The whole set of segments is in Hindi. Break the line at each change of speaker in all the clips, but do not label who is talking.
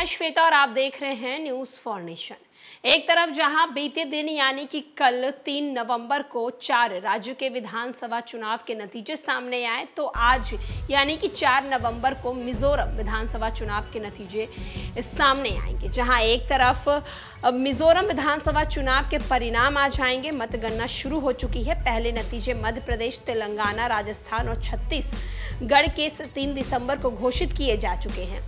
श्वेता और आप देख रहे हैं न्यूज फॉर नेशन। एक तरफ जहां बीते दिन यानी कि कल 3 नवंबर को 4 राज्यों के विधानसभा चुनाव के नतीजे सामने आए, तो आज यानी कि 4 नवंबर को मिजोरम विधानसभा चुनाव के नतीजे सामने आएंगे। जहां एक तरफ मिजोरम विधानसभा चुनाव के परिणाम आ जाएंगे, मतगणना शुरू हो चुकी है। पहले नतीजे मध्य प्रदेश, तेलंगाना, राजस्थान और छत्तीसगढ़ के 3 दिसंबर को घोषित किए जा चुके हैं,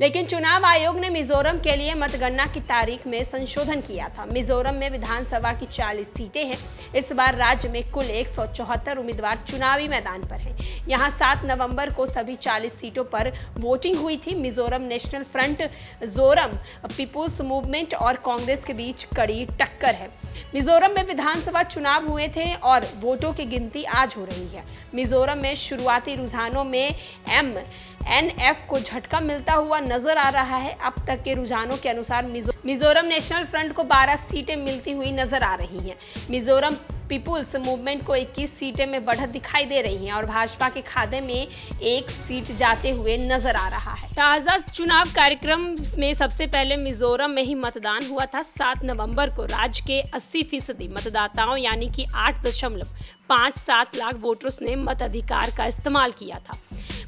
लेकिन चुनाव आयोग ने मिजोरम के लिए मतगणना की तारीख में संशोधन किया था। मिजोरम में विधानसभा की 40 सीटें हैं। इस बार राज्य में कुल 174 उम्मीदवार चुनावी मैदान पर हैं। यहां 7 नवंबर को सभी 40 सीटों पर वोटिंग हुई थी। Mizoram national front, Zoram people's movement और कांग्रेस के बीच कड़ी टक्कर है। मिजोरम में विधानसभा चुनाव हुए थे और वोटों की गिनती आज हो रही है। मिजोरम में शुरुआती रुझानों में MNF को झटका मिलता हुआ नजर आ रहा है। अब तक के रुझानों के अनुसार मिजोरम नेशनल फ्रंट को 12 सीटें मिलती हुई नजर आ रही हैं। मिजोरम पीपुल्स मूवमेंट को 21 सीटें में बढ़त दिखाई दे रही है और भाजपा के खाते में 1 सीट जाते हुए नजर आ रहा है। ताजा चुनाव कार्यक्रम में सबसे पहले मिजोरम में ही मतदान हुआ था। 7 नवंबर को राज्य के 80% मतदाताओं यानी कि 8.57 लाख वोटर्स ने मताधिकार का इस्तेमाल किया था।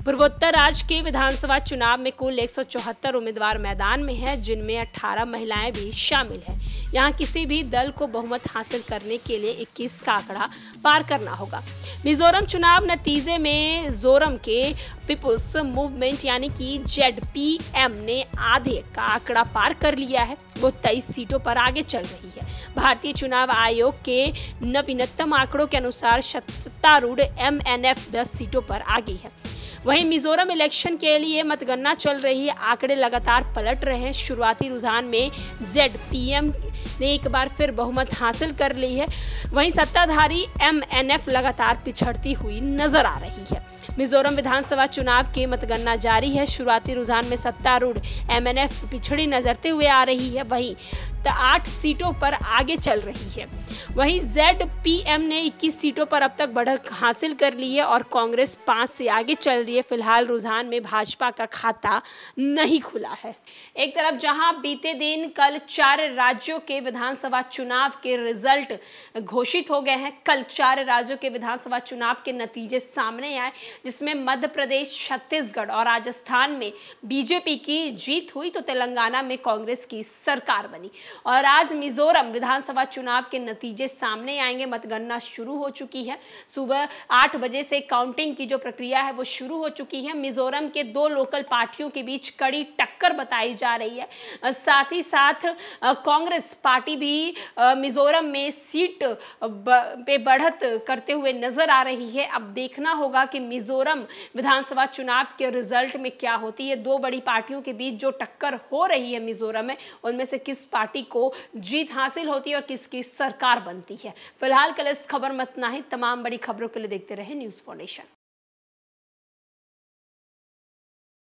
पूर्वोत्तर राज्य के विधानसभा चुनाव में कुल 174 उम्मीदवार मैदान में हैं, जिनमें 18 महिलाएं भी शामिल हैं। यहां किसी भी दल को बहुमत हासिल करने के लिए 21 का आंकड़ा पार करना होगा। मिजोरम चुनाव नतीजे में जोरम के पीपुल्स मूवमेंट यानी कि ZPM ने आधे का आंकड़ा पार कर लिया है। वो 23 सीटों पर आगे चल रही है। भारतीय चुनाव आयोग के नवीनतम आंकड़ों के अनुसार सत्तारूढ़ MNF 10 सीटों पर आगे है। वहीं मिजोरम इलेक्शन के लिए मतगणना चल रही है। आंकड़े लगातार पलट रहे हैं। शुरुआती रुझान में ZPM ने एक बार फिर बहुमत हासिल कर ली है। वहीं सत्ताधारी MNF लगातार पिछड़ती हुई नजर आ रही है। मिजोरम विधानसभा चुनाव की मतगणना जारी है। शुरुआती रुझान में सत्तारूढ़ MNF पिछड़ी नजरते हुए आ रही है। वहीं 8 सीटों पर आगे चल रही है। वहीं ZPM ने 21 सीटों पर अब तक बढ़त हासिल कर ली है और कांग्रेस 5 से आगे चल रही है। फिलहाल रुझान में भाजपा का खाता नहीं खुला है। एक तरफ जहां बीते दिन कल 4 राज्यों के विधानसभा चुनाव के रिजल्ट घोषित हो गए हैं। कल 4 राज्यों के विधानसभा चुनाव के नतीजे सामने आए, जिसमें मध्य प्रदेश, छत्तीसगढ़ और राजस्थान में बीजेपी की जीत हुई, तो तेलंगाना में कांग्रेस की सरकार बनी। और आज मिजोरम विधानसभा चुनाव के नतीजे सामने आएंगे। मतगणना शुरू हो चुकी है। सुबह 8 बजे से काउंटिंग की जो प्रक्रिया है वो शुरू हो चुकी है। मिजोरम के 2 लोकल पार्टियों के बीच कड़ी टक्कर बताई जा रही है। साथ ही साथ कांग्रेस पार्टी भी मिजोरम में सीट पे बढ़त करते हुए नजर आ रही है। अब देखना होगा कि मिजोरम विधानसभा चुनाव के रिजल्ट में क्या होती है। 2 बड़ी पार्टियों के बीच जो टक्कर हो रही है मिजोरम में, उनमें से किस पार्टी को जीत हासिल होती है और किसकी सरकार बनती है। फिलहाल के लिए इस खबर में इतना ही। तमाम बड़ी खबरों के लिए देखते रहे न्यूज फॉर नेशन।